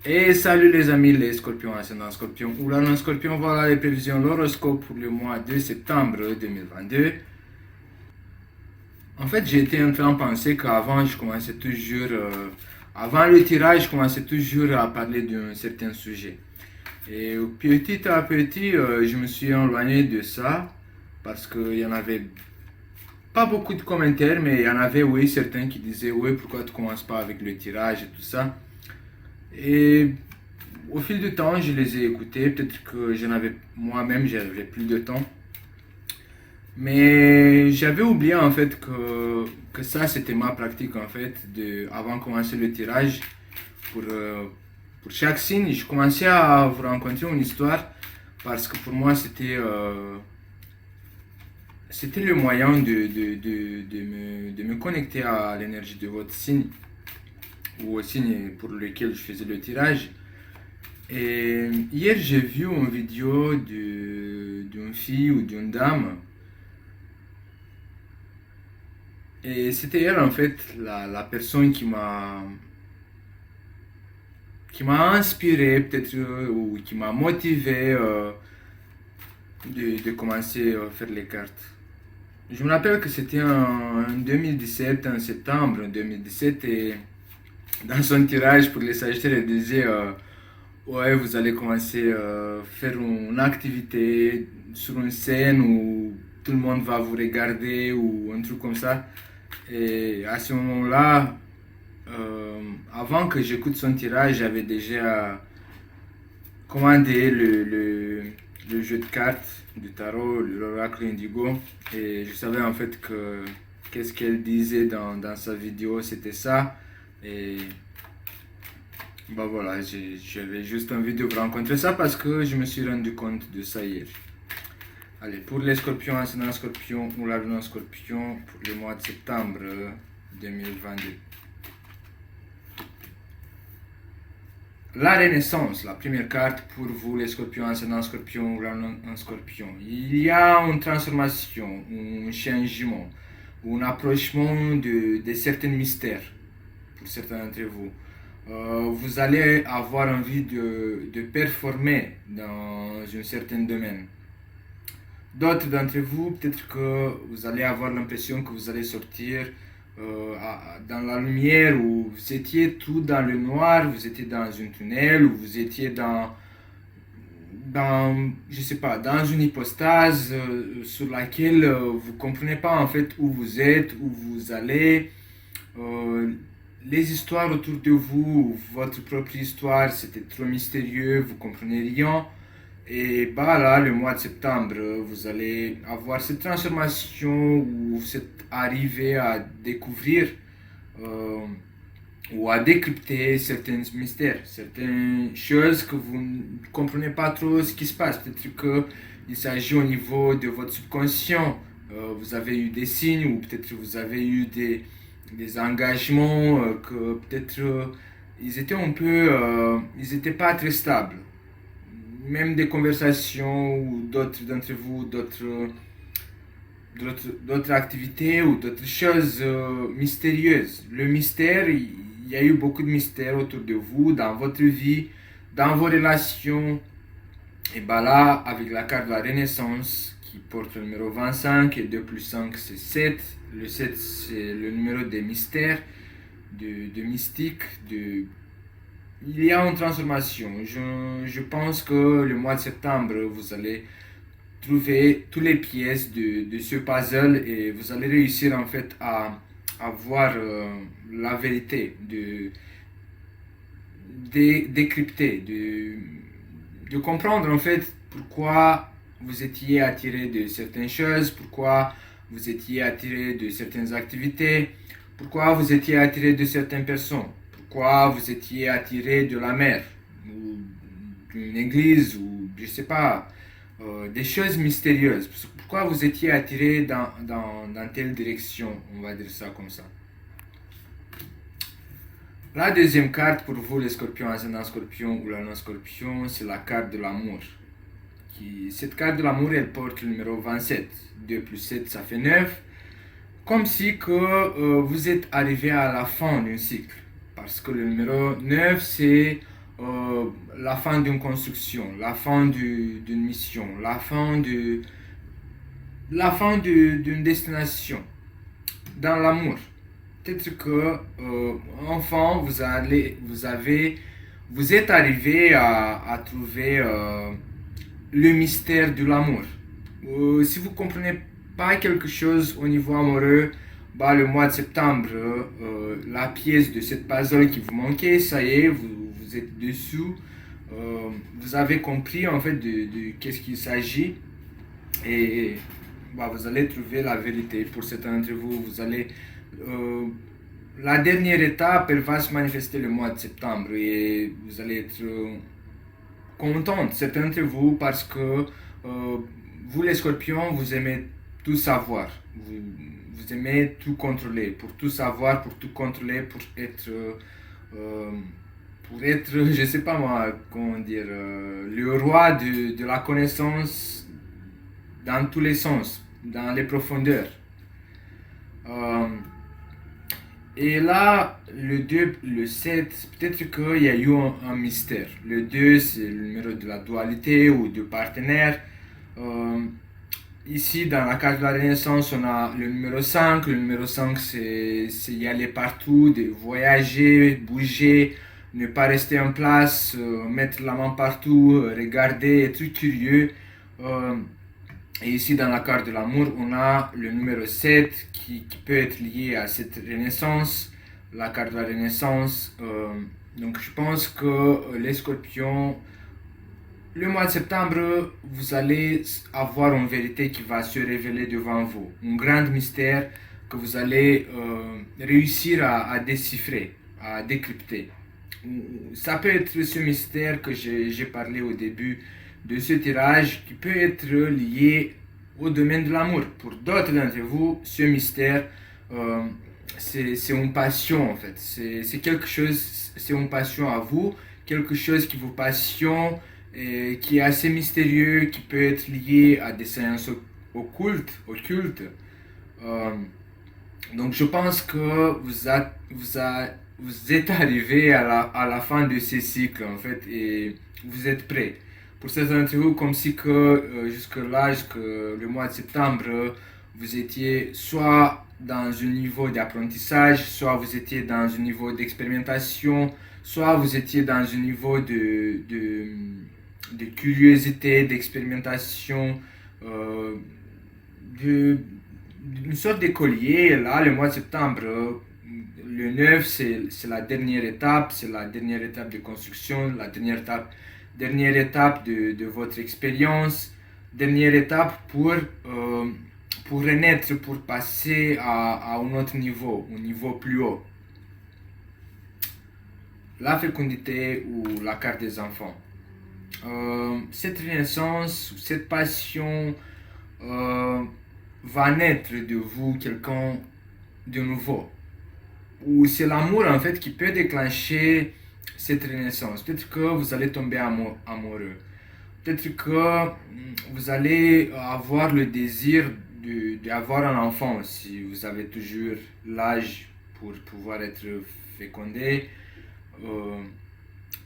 Et salut les amis, les scorpions, ascendant scorpion ou l'annonce scorpion, voilà les prévisions, l'horoscope pour le mois de septembre 2022. En fait, j'ai été en train de penser qu'avant, je commençais toujours, avant le tirage, je commençais toujours à parler d'un certain sujet. Et petit à petit, je me suis éloigné de ça parce qu'il y en avait pas beaucoup de commentaires, mais il y en avait, oui, certains qui disaient, oui, pourquoi tu commences pas avec le tirage et tout ça. Et au fil du temps, je les ai écoutés. Peut-être que j'en avais moi-même, j'avais plus de temps. Mais j'avais oublié en fait que ça c'était ma pratique en fait avant de commencer le tirage. Pour chaque signe, je commençais à vous rencontrer une histoire parce que pour moi c'était le moyen de me connecter à l'énergie de votre signe ou au signe pour lequel je faisais le tirage. Et hier, j'ai vu une vidéo d'une fille ou d'une dame. Et c'était elle, en fait, la personne qui m'a inspiré, peut-être, ou qui m'a motivé de commencer à faire les cartes. Je me rappelle que c'était en 2017, en septembre 2017, et dans son tirage pour les Sagittaires, elle disait ouais, vous allez commencer à faire une activité sur une scène où tout le monde va vous regarder ou un truc comme ça. Et à ce moment-là, avant que j'écoute son tirage, j'avais déjà commandé le jeu de cartes du tarot, l'oracle indigo. Et je savais en fait que qu'est-ce qu'elle disait dans sa vidéo, c'était ça. Et bah voilà, j'avais juste envie de vous rencontrer ça parce que je me suis rendu compte de ça hier. Allez, pour les scorpions, ascendant scorpion ou la lune scorpion pour le mois de septembre 2022. La renaissance, la première carte pour vous les scorpions, ascendant scorpion ou la lune scorpion. Il y a une transformation, un changement, un approchement de certains mystères pour certains d'entre vous. Vous allez avoir envie de performer dans un certain domaine. D'autres d'entre vous, peut-être que vous allez avoir l'impression que vous allez sortir dans la lumière, où vous étiez tout dans le noir, vous étiez dans un tunnel, ou vous étiez je sais pas, dans une hypostase sur laquelle vous ne comprenez pas en fait où vous êtes, où vous allez. Euh, les histoires autour de vous, votre propre histoire, c'était trop mystérieux, vous comprenez rien. Et bah là, le mois de septembre, vous allez avoir cette transformation ou cette arrivée à découvrir euh, ou à décrypter certains mystères, certaines choses que vous ne comprenez pas trop ce qui se passe. Peut-être qu'il s'agit au niveau de votre subconscient. Vous avez eu des signes ou peut-être vous avez eu des engagements que peut-être ils étaient un peu, ils n'étaient pas très stables. Même des conversations ou d'autres d'entre vous, d'autres activités ou d'autres choses mystérieuses. Le mystère, il y a eu beaucoup de mystères autour de vous, dans votre vie, dans vos relations. Et bah là, avec la carte de la Renaissance qui porte le numéro 25 et 2 plus 5 c'est 7. Le 7 c'est le numéro des mystères, de mystique, il y a une transformation. Je pense que le mois de septembre, vous allez trouver toutes les pièces de ce puzzle et vous allez réussir en fait à voir la vérité, de décrypter, de comprendre en fait pourquoi vous étiez attiré de certaines choses, pourquoi vous étiez attiré de certaines activités, pourquoi vous étiez attiré de certaines personnes, pourquoi vous étiez attiré de la mer, ou d'une église, ou je sais pas, des choses mystérieuses. Pourquoi vous étiez attiré dans telle direction, on va dire ça comme ça. La deuxième carte pour vous, les scorpions, ascendant scorpion ou la non-scorpion, c'est la carte de l'amour. Cette carte de l'amour, elle porte le numéro 27. 2 plus 7, ça fait 9. Comme si que, vous êtes arrivé à la fin d'un cycle. Parce que le numéro 9, c'est la fin d'une construction, la fin d'une mission, d'une destination. Dans l'amour, peut-être que enfant, vous êtes arrivé à trouver le mystère de l'amour. Si vous comprenez pas quelque chose au niveau amoureux, bah, le mois de septembre, la pièce de cette puzzle qui vous manquait, ça y est, vous êtes dessous. Vous avez compris en fait de qu'est-ce qu'il s'agit et bah, vous allez trouver la vérité. Pour certains d'entre vous, euh, la dernière étape, elle va se manifester le mois de septembre et vous allez être content, certains d'entre vous, parce que vous les scorpions, vous aimez tout savoir. Vous aimez tout contrôler, pour tout savoir, pour tout contrôler, euh, pour être, je sais pas moi, comment dire, le roi de la connaissance dans tous les sens, dans les profondeurs. Euh, et là, le 2, le 7, peut-être qu'il y a eu un mystère. Le 2, c'est le numéro de la dualité ou du partenaire. Euh, Ici, dans la carte de la Renaissance, on a le numéro 5. Le numéro 5, c'est y aller partout, de voyager, bouger, ne pas rester en place, mettre la main partout, regarder, être curieux. Euh, et ici, dans la carte de l'amour, on a le numéro 7 qui peut être lié à cette renaissance, la carte de la renaissance. Donc, je pense que les scorpions, le mois de septembre, vous allez avoir une vérité qui va se révéler devant vous. Un grand mystère que vous allez réussir à déchiffrer, à décrypter. Ça peut être ce mystère que j'ai parlé au début de ce tirage qui peut être lié au domaine de l'amour. Pour d'autres d'entre vous, ce mystère, euh, c'est une passion en fait. C'est quelque chose, c'est une passion à vous, quelque chose qui vous passionne et qui est assez mystérieux, qui peut être lié à des séances occultes. Euh, donc je pense que vous êtes arrivé à la fin de ce cycle en fait et vous êtes prêt. Pour certains d'entre vous, comme si que jusque le mois de septembre, vous étiez soit dans un niveau d'apprentissage, soit vous étiez dans un niveau d'expérimentation, soit vous étiez dans un niveau de curiosité, d'expérimentation, euh, de, une sorte d'écolier. Là, le mois de septembre, le 9, c'est la dernière étape de construction, dernière étape de votre expérience, dernière étape pour renaître, pour passer à un autre niveau, un niveau plus haut. La fécondité ou la carte des enfants. Cette renaissance, cette passion va naître de vous quelqu'un de nouveau. Ou c'est l'amour en fait qui peut déclencher cette renaissance. Peut-être que vous allez tomber amoureux. Peut-être que vous allez avoir le désir d'avoir un enfant si vous avez toujours l'âge pour pouvoir être fécondé. Euh,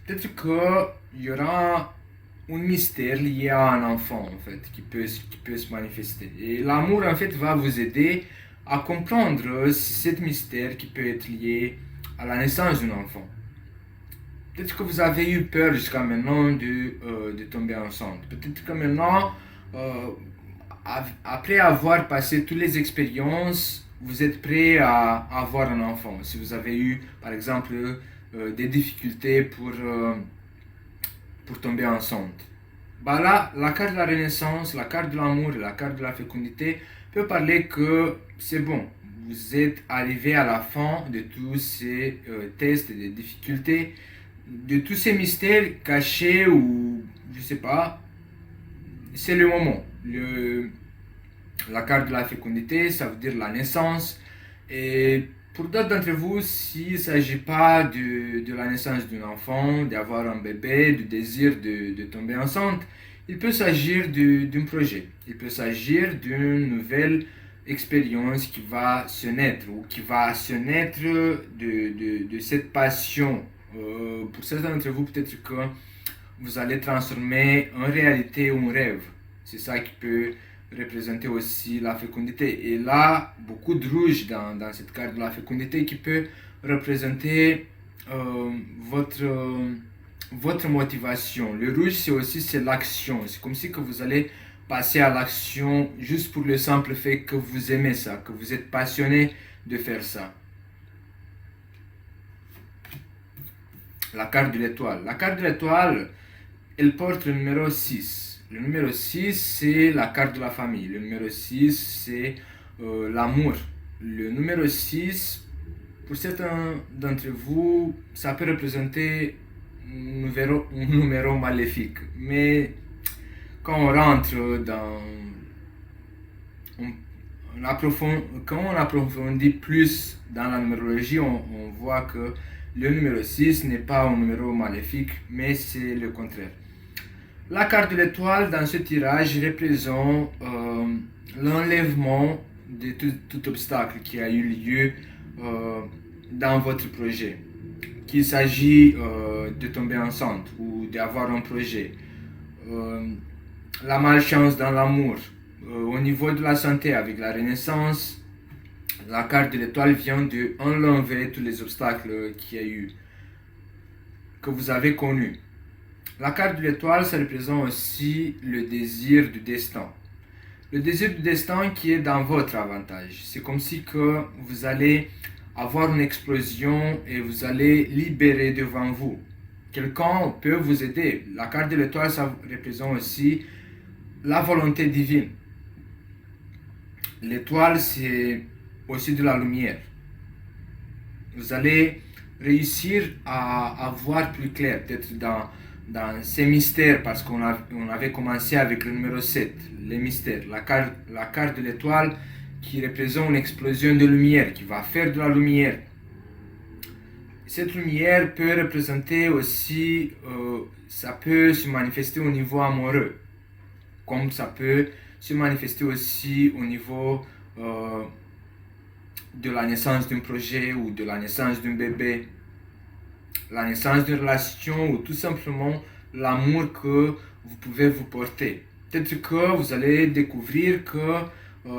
Peut-être qu'il y aura un mystère lié à un enfant en fait qui peut se manifester. Et l'amour en fait va vous aider à comprendre ce mystère qui peut être lié à la naissance d'un enfant. Peut-être que vous avez eu peur jusqu'à maintenant de tomber enceinte. Peut-être que maintenant, euh, après avoir passé toutes les expériences, vous êtes prêt à avoir un enfant. Si vous avez eu, par exemple, des difficultés pour tomber enceinte. Bah là, la carte de la renaissance, la carte de l'amour et la carte de la fécondité peut parler que c'est bon. Vous êtes arrivé à la fin de tous ces tests et des difficultés, de tous ces mystères cachés ou je sais pas. C'est le moment. La carte de la fécondité, ça veut dire la naissance. Et pour d'autres d'entre vous, s'il ne s'agit pas de la naissance d'un enfant, d'avoir un bébé, du désir de tomber enceinte, il peut s'agir d'un projet. Il peut s'agir d'une nouvelle expérience qui va se naître ou qui va se naître de cette passion Pour certains d'entre vous, peut-être que vous allez transformer en réalité un rêve. C'est ça qui peut représenter aussi la fécondité. Et là, beaucoup de rouge dans cette carte de la fécondité qui peut représenter votre motivation. Le rouge, c'est l'action. C'est comme si que vous allez passer à l'action juste pour le simple fait que vous aimez ça, que vous êtes passionné de faire ça. La carte de l'étoile. La carte de l'étoile, elle porte le numéro 6. Le numéro 6, c'est la carte de la famille. Le numéro 6, c'est l'amour. Le numéro 6, pour certains d'entre vous, ça peut représenter un numéro maléfique. Mais quand on rentre quand on approfondit plus dans la numérologie, on voit que le numéro 6 n'est pas un numéro maléfique, mais c'est le contraire. La carte de l'étoile dans ce tirage représente l'enlèvement de tout obstacle qui a eu lieu dans votre projet. Qu'il s'agit de tomber enceinte ou d'avoir un projet. La malchance dans l'amour. Au niveau de la santé, avec la renaissance, la carte de l'étoile vient d'enlever tous les obstacles qu'il y a eu, que vous avez connus. La carte de l'étoile, ça représente aussi le désir du destin. Le désir du destin qui est dans votre avantage. C'est comme si que vous allez avoir une explosion et vous allez libérer devant vous. Quelqu'un peut vous aider. La carte de l'étoile, ça représente aussi la volonté divine. L'étoile, c'est aussi de la lumière. Vous allez réussir à voir plus clair, peut-être dans ces mystères, parce qu'on avait commencé avec le numéro 7, les mystères. La carte de l'étoile qui représente une explosion de lumière, qui va faire de la lumière. Cette lumière peut représenter aussi, ça peut se manifester au niveau amoureux, comme ça peut se manifester aussi au niveau de la naissance d'un projet ou de la naissance d'un bébé, la naissance d'une relation ou tout simplement l'amour que vous pouvez vous porter. Peut-être que vous allez découvrir que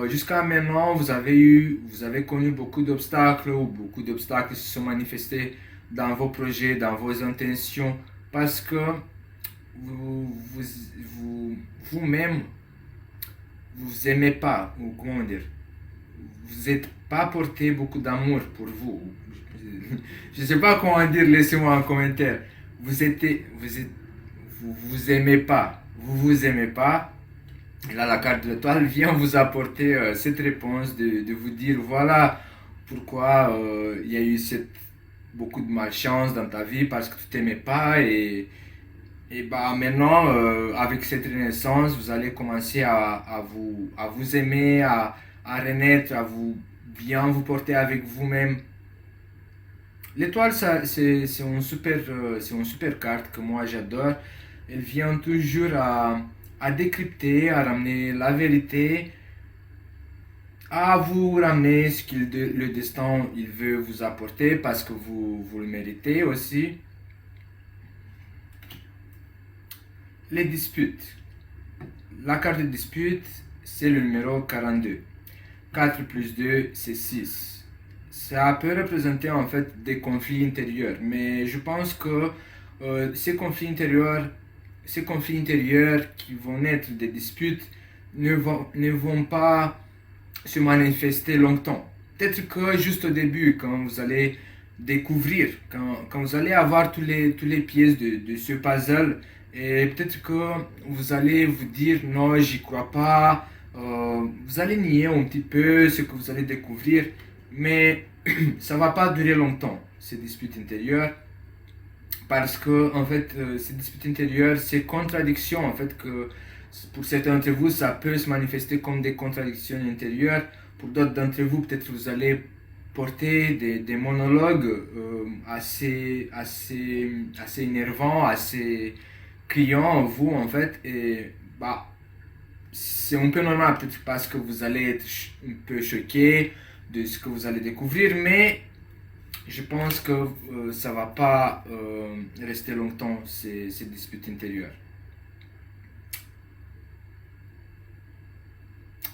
jusqu'à maintenant vous avez connu beaucoup d'obstacles ou beaucoup d'obstacles se sont manifestés dans vos projets, dans vos intentions parce que vous-même vous aimez pas, ou comment dire, vous n'êtes pas porté beaucoup d'amour pour vous. Je ne sais pas comment dire, laissez-moi un commentaire. Vous aimez pas, vous aimez pas. Et là, la carte de l'étoile vient vous apporter cette réponse de vous dire voilà pourquoi il y a eu beaucoup de malchance dans ta vie parce que tu t'aimais pas et bah maintenant avec cette renaissance vous allez commencer à vous aimer, à renaître, à bien vous porter avec vous-même. L'étoile, c'est une super carte que moi j'adore. Elle vient toujours à décrypter, à ramener la vérité, à vous ramener ce que le destin il veut vous apporter parce que vous le méritez aussi. Les disputes. La carte de dispute, c'est le numéro 42. 4 plus 2, c'est 6. Ça peut représenter en fait des conflits intérieurs, mais je pense que ces conflits intérieurs qui vont naître des disputes ne vont pas se manifester longtemps. Peut-être que juste au début, quand vous allez découvrir, quand vous allez avoir tous les pièces de ce puzzle, et peut-être que vous allez vous dire non, j'y crois pas, vous allez nier un petit peu ce que vous allez découvrir, mais ça va pas durer longtemps, ces disputes intérieures, parce que en fait, ces disputes intérieures, ces contradictions, en fait, que pour certains d'entre vous, ça peut se manifester comme des contradictions intérieures. Pour d'autres d'entre vous, peut-être vous allez porter des monologues assez énervants, assez criants, vous, en fait. Et bah, c'est un peu normal, peut-être parce que vous allez être un peu choqué de ce que vous allez découvrir, mais je pense que ça va pas rester longtemps ces disputes intérieures.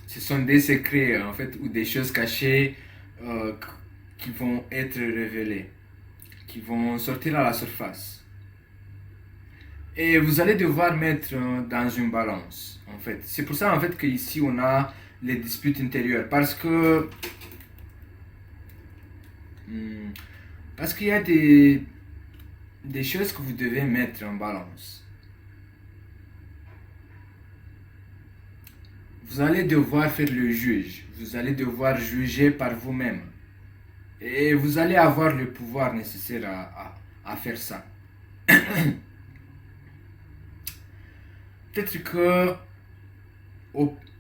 Ce sont des secrets en fait ou des choses cachées euh, qui vont être révélées, qui vont sortir à la surface. Et vous allez devoir mettre dans une balance en fait. C'est pour ça en fait qu'ici on a les disputes intérieures parce que hmm, parce qu'il y a des choses que vous devez mettre en balance. Vous allez devoir faire le juge, vous allez devoir juger par vous-même. Et vous allez avoir le pouvoir nécessaire à faire ça. Peut-être que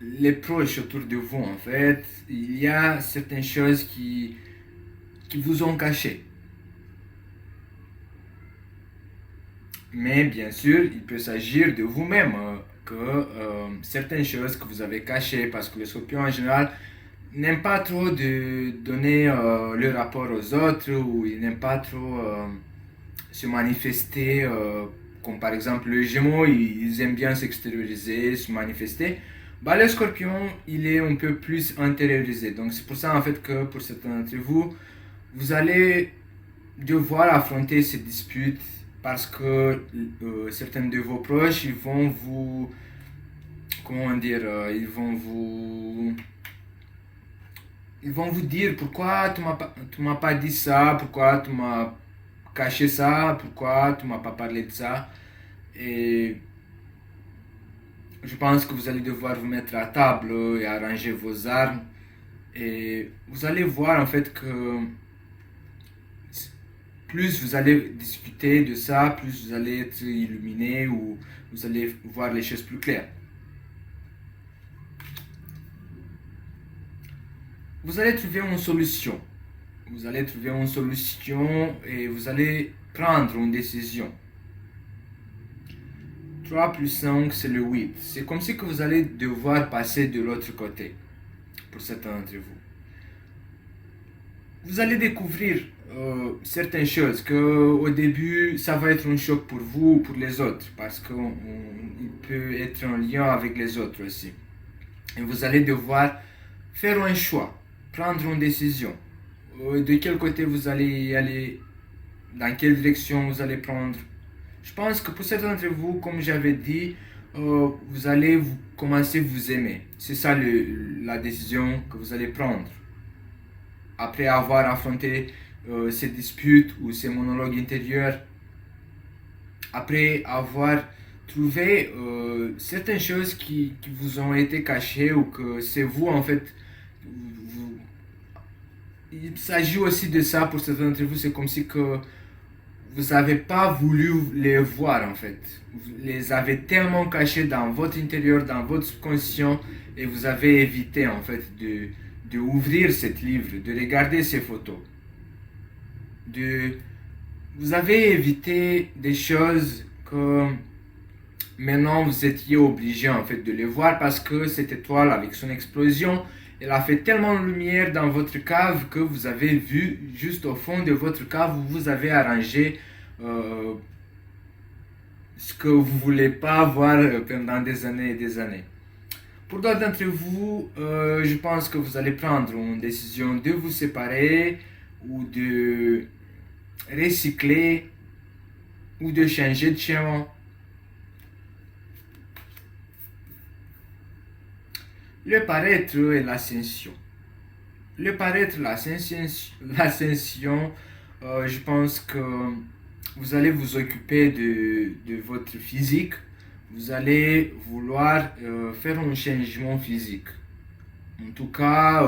les proches autour de vous, en fait, il y a certaines choses qui vous ont caché. Mais bien sûr, il peut s'agir de vous-même, que certaines choses que vous avez cachées, parce que les scorpions en général n'aiment pas trop de donner le rapport aux autres, ou ils n'aiment pas trop se manifester, comme par exemple le Gémeaux, ils aiment bien s'extérioriser, se manifester. Bah, le Scorpion, il est un peu plus intériorisé. Donc c'est pour ça en fait que pour certains d'entre vous, vous allez devoir affronter ces disputes parce que certains de vos proches, ils vont vous, comment dire, ils vont vous dire pourquoi tu m'as pas dit ça, pourquoi tu m'as caché ça, pourquoi tu m'as pas parlé de ça. Et je pense que vous allez devoir vous mettre à table et arranger vos armes. Et vous allez voir en fait que plus vous allez discuter de ça, plus vous allez être illuminé ou vous allez voir les choses plus claires. Vous allez trouver une solution. Vous allez trouver une solution et vous allez prendre une décision. 3 plus 5, c'est le 8. C'est comme si que vous allez devoir passer de l'autre côté, pour certains d'entre vous. Vous allez découvrir certaines choses que au début, ça va être un choc pour vous ou pour les autres, parce qu'il peut être en lien avec les autres aussi. Et vous allez devoir faire un choix, prendre une décision. De quel côté vous allez y aller, dans quelle direction vous allez prendre. Je pense que pour certains d'entre vous, comme j'avais dit, vous allez commencer à vous aimer. C'est ça la décision que vous allez prendre. Après avoir affronté ces disputes ou ces monologues intérieurs, après avoir trouvé certaines choses qui vous ont été cachées ou que c'est vous en fait, il s'agit aussi de ça pour certains d'entre vous, c'est comme si que vous n'avez pas voulu les voir en fait. Vous les avez tellement cachés dans votre intérieur, dans votre subconscient, et vous avez évité en fait de ouvrir ce livre, de regarder ces photos. Vous avez évité des choses que maintenant vous étiez obligé en fait de les voir parce que cette étoile avec son explosion, elle a fait tellement de lumière dans votre cave que vous avez vu juste au fond de votre cave où vous avez arrangé ce que vous ne voulez pas voir pendant des années et des années. Pour d'autres d'entre vous, je pense que vous allez prendre une décision de vous séparer ou de recycler ou de changer de chemin. Le paraître et l'ascension. Le paraître, l'ascension, je pense que vous allez vous occuper de votre physique. Vous allez vouloir faire un changement physique. En tout cas,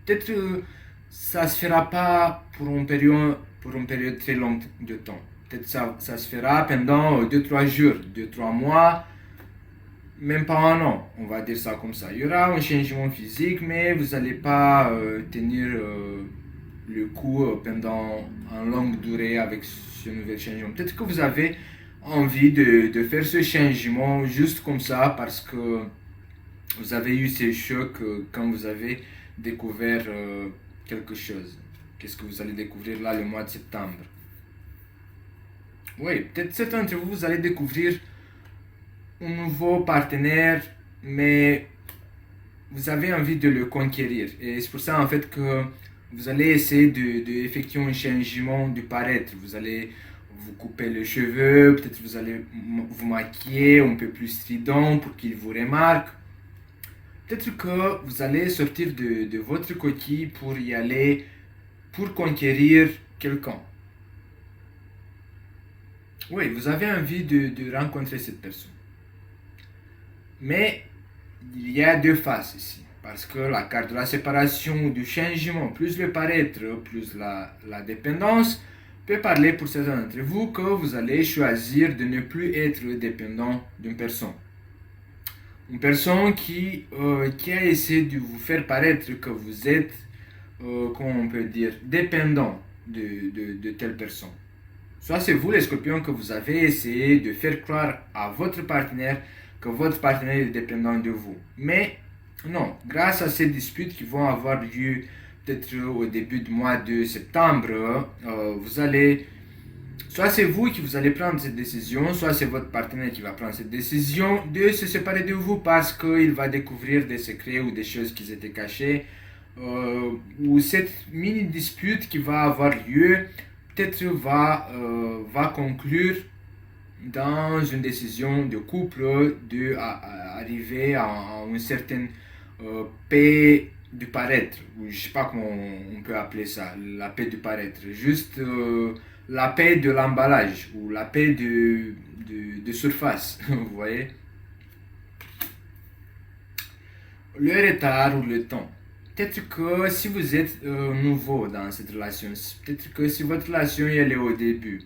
peut-être ça ne se fera pas pour une période très longue de temps. Peut-être ça se fera pendant 2-3 jours, 2-3 mois, même pas un an, on va dire ça comme ça. Il y aura un changement physique, mais vous n'allez pas tenir le coup pendant une longue durée avec ce nouvel changement. Peut-être que vous avez envie de faire ce changement juste comme ça parce que vous avez eu ces chocs quand vous avez découvert quelque chose. Qu'est-ce que vous allez découvrir là le mois de septembre? Oui, peut-être certains d'entre vous, vous allez découvrir un nouveau partenaire, mais vous avez envie de le conquérir. Et c'est pour ça en fait que vous allez essayer d'effectuer un changement du paraître. Vous allez vous couper les cheveux, peut-être vous allez vous maquiller un peu plus strident pour qu'il vous remarque. Peut-être que vous allez sortir de votre coquille pour y aller, pour conquérir quelqu'un. Oui, vous avez envie de rencontrer cette personne. Mais il y a deux faces ici. Parce que la carte de la séparation ou du changement, plus le paraître, plus la dépendance, peut parler pour certains d'entre vous que vous allez choisir de ne plus être dépendant d'une personne. Une personne qui a essayé de vous faire paraître que vous êtes, comment on peut dire, dépendant de telle personne. Soit c'est vous, les scorpions, que vous avez essayé de faire croire à votre partenaire que votre partenaire est dépendant de vous. Mais non, grâce à ces disputes qui vont avoir lieu peut-être au début du mois de septembre, vous allez, soit c'est vous qui vous allez prendre cette décision, soit c'est votre partenaire qui va prendre cette décision de se séparer de vous parce qu'il va découvrir des secrets ou des choses qui étaient cachées, ou cette mini dispute qui va avoir lieu peut-être va conclure dans une décision de couple d'arriver à une certaine paix du paraître, ou je sais pas comment on peut appeler ça, la paix du paraître, juste la paix de l'emballage, ou la paix de surface, vous voyez. Le retard ou le temps. Peut-être que si vous êtes nouveau dans cette relation, peut-être que si votre relation elle est au début,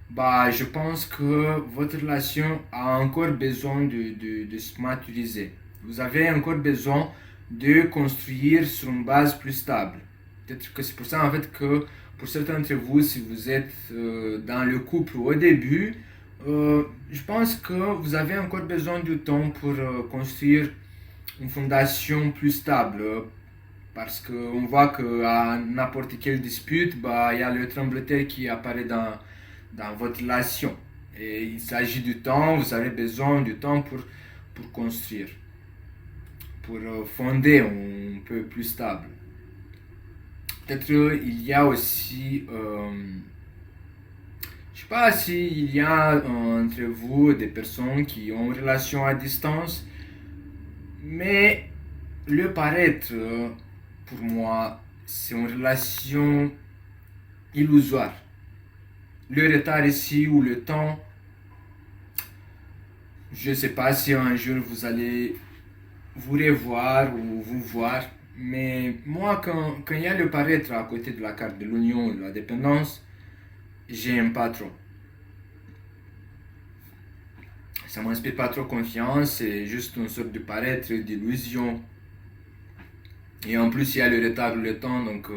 bah, je pense que votre relation a encore besoin de se maturiser. Vous avez encore besoin de construire sur une base plus stable. Peut-être que c'est pour ça en fait que pour certains d'entre vous, si vous êtes dans le couple au début, je pense que vous avez encore besoin du temps pour construire une fondation plus stable. Parce qu'on voit qu'à n'importe quelle dispute, bah, il y a le tremblement qui apparaît dans votre relation. Et il s'agit du temps, vous avez besoin du temps pour construire, pour fonder un peu plus stable. Peut-être il y a aussi, je sais pas s'il y a entre vous des personnes qui ont une relation à distance, mais le paraître, pour moi, c'est une relation illusoire. Le retard ici ou le temps, je ne sais pas si un jour vous allez vous revoir ou vous voir, mais moi, quand il y a le paraître à côté de la carte de l'union et de la dépendance, j'aime pas trop. Ça m'inspire pas trop confiance, c'est juste une sorte de paraître, d'illusion. Et en plus, il y a le retard ou le temps, donc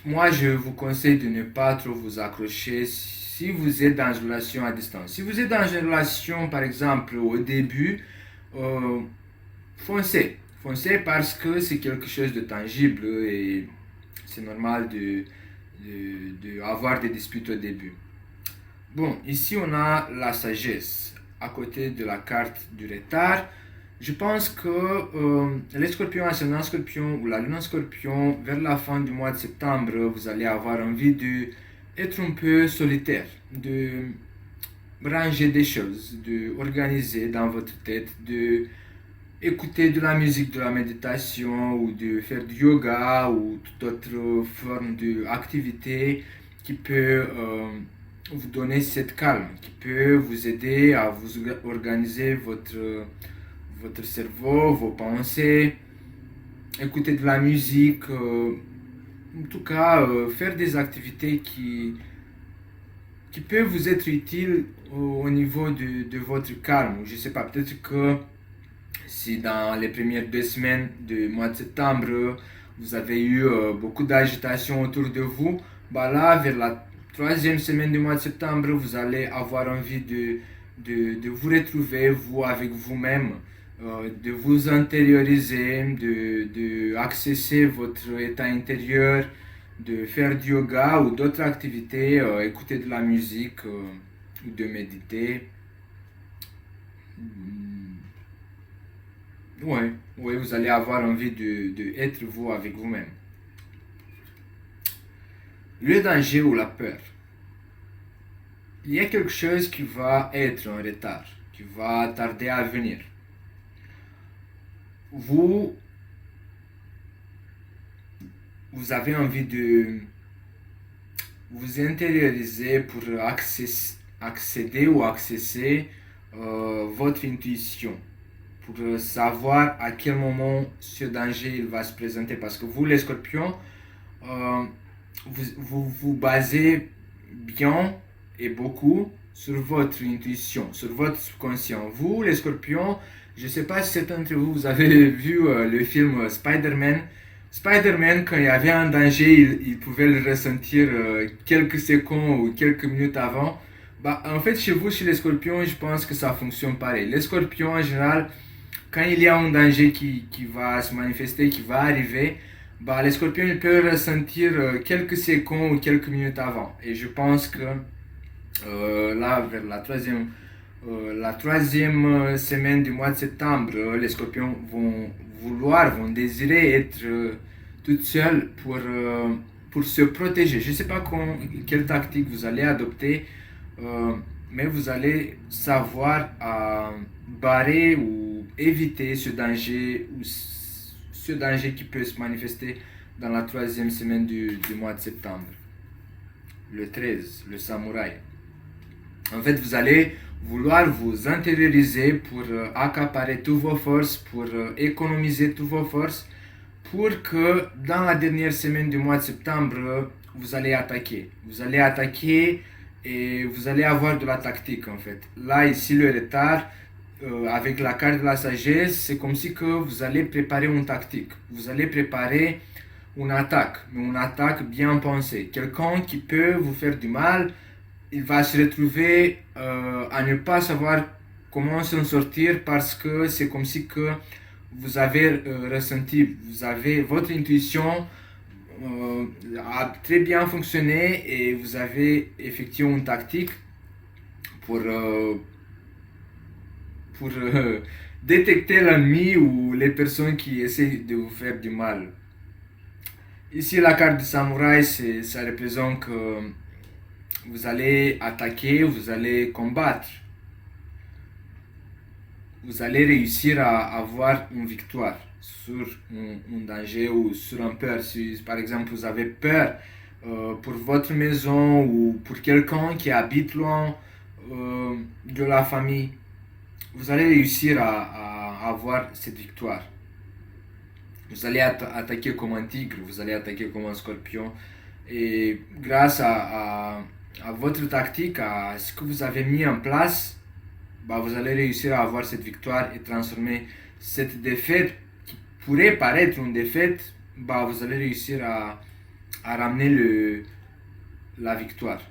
moi, je vous conseille de ne pas trop vous accrocher si vous êtes dans une relation à distance. Si vous êtes dans une relation, par exemple, au début, foncez. Foncez parce que c'est quelque chose de tangible et c'est normal avoir des disputes au début. Bon, ici on a la sagesse à côté de la carte du retard. Je pense que les scorpions ascendant scorpion ou la lune en scorpion, vers la fin du mois de septembre, vous allez avoir envie d'être un peu solitaire, de ranger des choses, d'organiser dans votre tête, de écouter de la musique, de la méditation ou de faire du yoga ou toute autre forme d'activité qui peut vous donner cette calme, qui peut vous aider à vous organiser votre cerveau, vos pensées, écouter de la musique, en tout cas faire des activités qui peuvent vous être utiles au niveau de votre calme. Je ne sais pas, peut-être que si dans les premières 2 semaines du mois de septembre, vous avez eu beaucoup d'agitation autour de vous, bah là, vers la 3e semaine du mois de septembre, vous allez avoir envie de vous retrouver, vous, avec vous-même, de vous intérioriser, de accesser votre état intérieur, de faire du yoga ou d'autres activités, écouter de la musique ou de méditer. Hmm, ouais, ouais, vous allez avoir envie de être vous avec vous-même. Le danger ou la peur. Il y a quelque chose qui va être en retard, qui va tarder à venir. Vous, vous avez envie de vous intérioriser pour accéder ou accéder votre intuition, pour savoir à quel moment ce danger il va se présenter. Parce que vous, les scorpions, euh, vous basez bien et beaucoup sur votre intuition, sur votre subconscient. Vous, les scorpions, je ne sais pas si certains d'entre vous, vous avez vu le film Spider-Man. Spider-Man, quand il y avait un danger, il pouvait le ressentir quelques secondes ou quelques minutes avant. Bah, en fait, chez vous, chez les scorpions, je pense que ça fonctionne pareil. Les scorpions, en général, quand il y a un danger qui va se manifester, qui va arriver, bah, les scorpions ils peuvent ressentir quelques secondes ou quelques minutes avant. Et je pense que là, vers la troisième semaine du mois de septembre, les scorpions vont désirer être toutes seules pour se protéger. Je ne sais pas quelle tactique vous allez adopter, euh, mais vous allez savoir barrer ou éviter ce danger qui peut se manifester dans la troisième semaine du mois de septembre. Le 13, le samouraï. En fait, vous allez vouloir vous intérioriser pour accaparer toutes vos forces, pour économiser toutes vos forces, pour que dans la dernière semaine du mois de septembre, vous allez attaquer. Vous allez attaquer et vous allez avoir de la tactique en fait. Là, ici, le retard, avec la carte de la sagesse, c'est comme si que vous allez préparer une tactique. Vous allez préparer une attaque, mais une attaque bien pensée. Quelqu'un qui peut vous faire du mal, il va se retrouver à ne pas savoir comment s'en sortir parce que c'est comme si que vous avez ressenti, vous avez votre intuition a très bien fonctionné et vous avez effectué une tactique pour détecter l'ennemi ou les personnes qui essaient de vous faire du mal. Ici, la carte du samouraï, ça représente que vous allez attaquer, vous allez combattre. Vous allez réussir à avoir une victoire sur un danger ou sur un peur. Si par exemple vous avez peur pour votre maison ou pour quelqu'un qui habite loin de la famille, vous allez réussir à avoir cette victoire. Vous allez attaquer comme un tigre, vous allez attaquer comme un scorpion. Et grâce à votre tactique, à ce que vous avez mis en place, bah, vous allez réussir à avoir cette victoire et transformer cette défaite qui pourrait paraître une défaite, bah, vous allez réussir à ramener la victoire.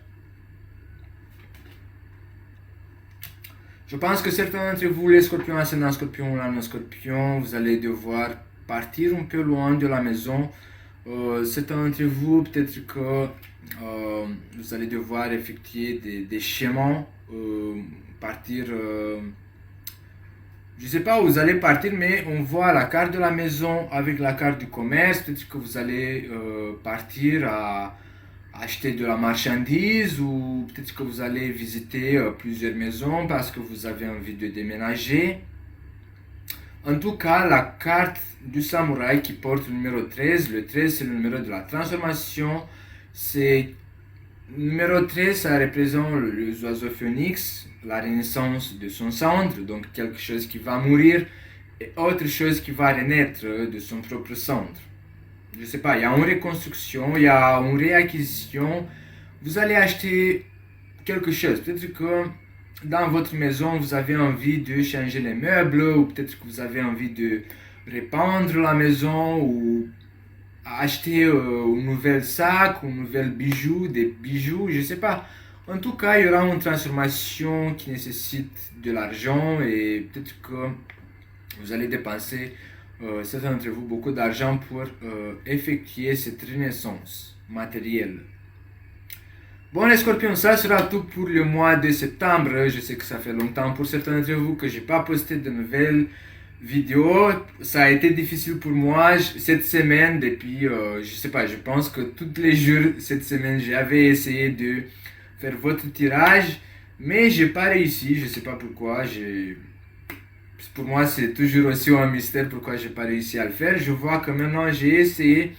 Je pense que certains d'entre vous, les scorpions, ascendant scorpion, l'âme scorpion, vous allez devoir partir un peu loin de la maison. Certains d'entre vous, peut-être que vous allez devoir effectuer des chemins, partir. Je ne sais pas où vous allez partir, mais on voit la carte de la maison avec la carte du commerce. Peut-être que vous allez partir à acheter de la marchandise ou peut-être que vous allez visiter plusieurs maisons parce que vous avez envie de déménager. En tout cas, la carte du samouraï qui porte le numéro 13, le 13 c'est le numéro de la transformation. Le numéro 13, ça représente les oiseaux phénix, la renaissance de son cendre, donc quelque chose qui va mourir et autre chose qui va renaître de son propre cendre. Je sais pas, il y a une reconstruction, il y a une réacquisition. Vous allez acheter quelque chose. Peut-être que dans votre maison, vous avez envie de changer les meubles, ou peut-être que vous avez envie de repeindre la maison, ou acheter un nouvel sac, un nouvel bijou, des bijoux, je sais pas. En tout cas, il y aura une transformation qui nécessite de l'argent et peut-être que vous allez dépenser, certains d'entre vous, beaucoup d'argent pour effectuer cette renaissance matériel. Bon les scorpions, ça sera tout pour le mois de septembre. Je sais que ça fait longtemps pour certains d'entre vous que j'ai pas posté de nouvelles vidéos. Ça a été difficile pour moi cette semaine depuis, je sais pas, je pense que tous les jours cette semaine j'avais essayé de faire votre tirage, mais j'ai pas réussi. Je sais pas pourquoi. Pour moi c'est toujours aussi un mystère pourquoi j'ai pas réussi à le faire. Je vois que maintenant j'ai essayé.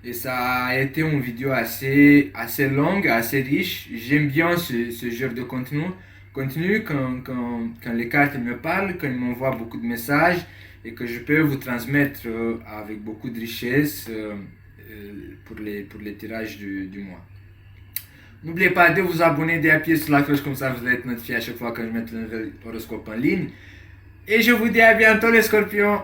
Et ça a été une vidéo assez longue, assez riche. J'aime bien ce genre de contenu quand les cartes me parlent, quand ils m'envoient beaucoup de messages et que je peux vous transmettre avec beaucoup de richesse pour les tirages du mois. N'oubliez pas de vous abonner, d'appuyer sur la cloche comme ça vous allez être notifié à chaque fois que je mets un nouvel horoscope en ligne. Et je vous dis à bientôt les scorpions!